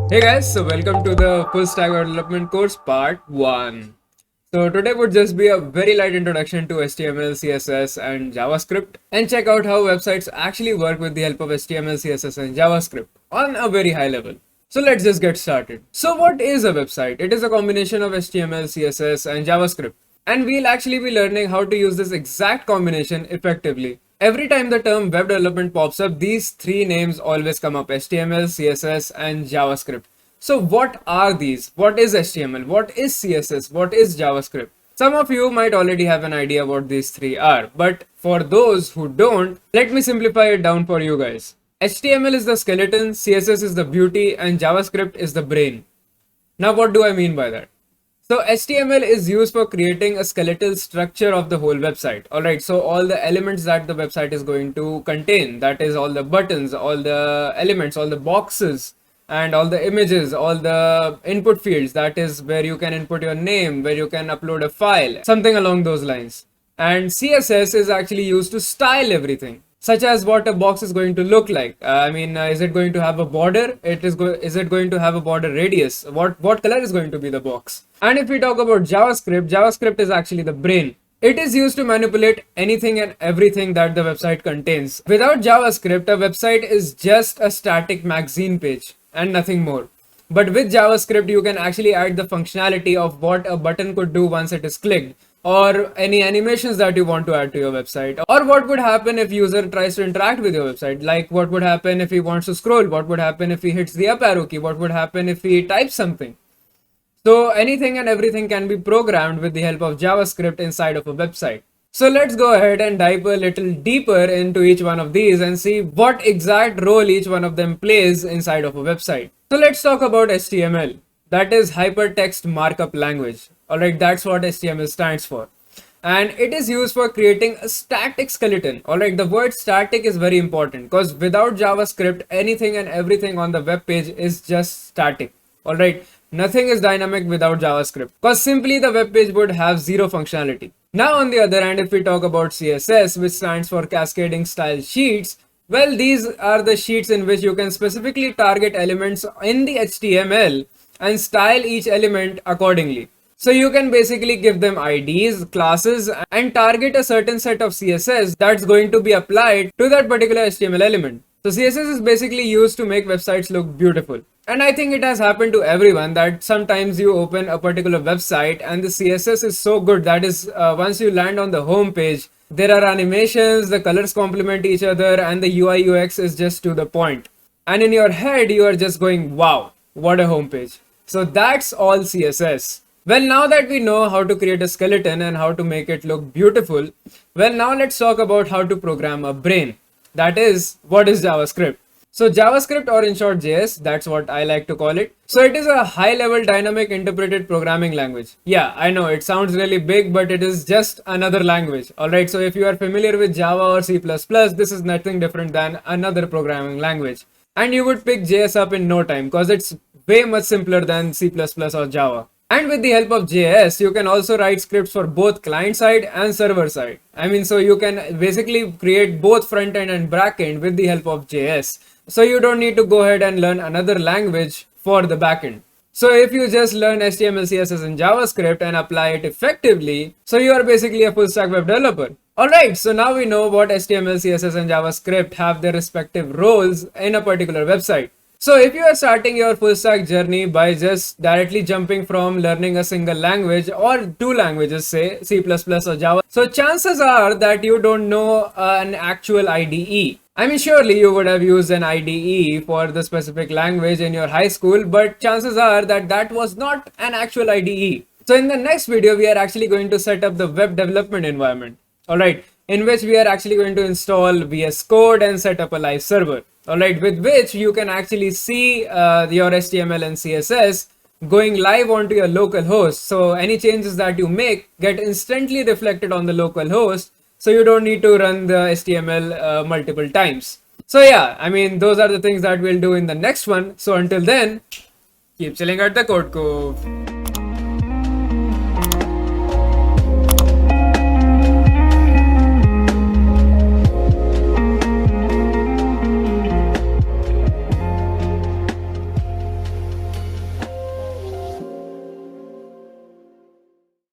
Hey guys, so welcome to the Fullstack Web Development course part 1. So today would just be a very light introduction to HTML, CSS and JavaScript and check out how websites actually work with the help of HTML, CSS and JavaScript on a very high level. So let's just get started. So what is a website? It is a combination of HTML, CSS and JavaScript. And we'll actually be learning how to use this exact combination effectively. Every time the term web development pops up, these three names always come up: HTML, CSS, and JavaScript. So what are these? What is HTML? What is CSS? What is JavaScript? Some of you might already have an idea what these three are, but for those who don't, let me simplify it down for you guys. HTML is the skeleton, CSS is the beauty, and JavaScript is the brain. Now what do I mean by that? So HTML is used for creating a skeletal structure of the whole website. Alright, so all the elements that the website is going to contain, that is all the buttons, all the elements, all the boxes, and all the images, all the input fields, that is where you can input your name, where you can upload a file, something along those lines. And CSS is actually used to style everything, such as what a box is going to look like. Is it going to have a border? Is it going to have a border radius? What color is going to be the box? And if we talk about JavaScript, JavaScript is actually the brain. It is used to manipulate anything and everything that the website contains. Without JavaScript, a website is just a static magazine page and nothing more. But with JavaScript, you can actually add the functionality of what a button could do once it is clicked, or any animations that you want to add to your website, or what would happen if user tries to interact with your website, like what would happen if he wants to scroll, what would happen if he hits the up arrow key, what would happen if he types something. So anything and everything can be programmed with the help of JavaScript inside of a website. So let's go ahead and dive a little deeper into each one of these and see what exact role each one of them plays inside of a website. So let's talk about HTML. That is Hypertext Markup Language. Alright, that's what HTML stands for. And it is used for creating a static skeleton. Alright, the word static is very important because without JavaScript, anything and everything on the web page is just static. Alright, nothing is dynamic without JavaScript because simply the web page would have zero functionality. Now on the other hand, if we talk about CSS, which stands for Cascading Style Sheets, well, these are the sheets in which you can specifically target elements in the HTML and style each element accordingly. So you can basically give them IDs, classes, and target a certain set of CSS that's going to be applied to that particular HTML element. So CSS is basically used to make websites look beautiful. And I think it has happened to everyone that sometimes you open a particular website and the CSS is so good that is once you land on the home page, there are animations, the colors complement each other, and the UI UX is just to the point. And in your head, you are just going, wow, what a home page. So that's all CSS. Well, now that we know how to create a skeleton and how to make it look beautiful, well, now let's talk about how to program a brain. That is, what is JavaScript? So JavaScript, or in short JS, that's what I like to call it. So it is a high-level dynamic interpreted programming language. Yeah, I know it sounds really big, but it is just another language. Alright, so if you are familiar with Java or C++, this is nothing different than another programming language. And you would pick JS up in no time because it's way much simpler than C++ or Java. And with the help of JS, you can also write scripts for both client side and server side. So you can basically create both front end and back end with the help of JS. So you don't need to go ahead and learn another language for the backend. So if you just learn HTML, CSS and JavaScript and apply it effectively, so you are basically a full stack web developer. Alright, so now we know what HTML, CSS and JavaScript have their respective roles in a particular website. So if you are starting your full stack journey by just directly jumping from learning a single language or two languages, say C++ or Java, so chances are that you don't know an actual IDE. Surely you would have used an IDE for the specific language in your high school, but chances are that that was not an actual IDE. So in the next video, we are actually going to set up the web development environment, alright, in which we are actually going to install VS Code and set up a live server, alright, with which you can actually see your HTML and CSS going live onto your local host. So any changes that you make get instantly reflected on the local host. So you don't need to run the HTML multiple times. So yeah, those are the things that we'll do in the next one. So until then, keep chilling at the Code Cove.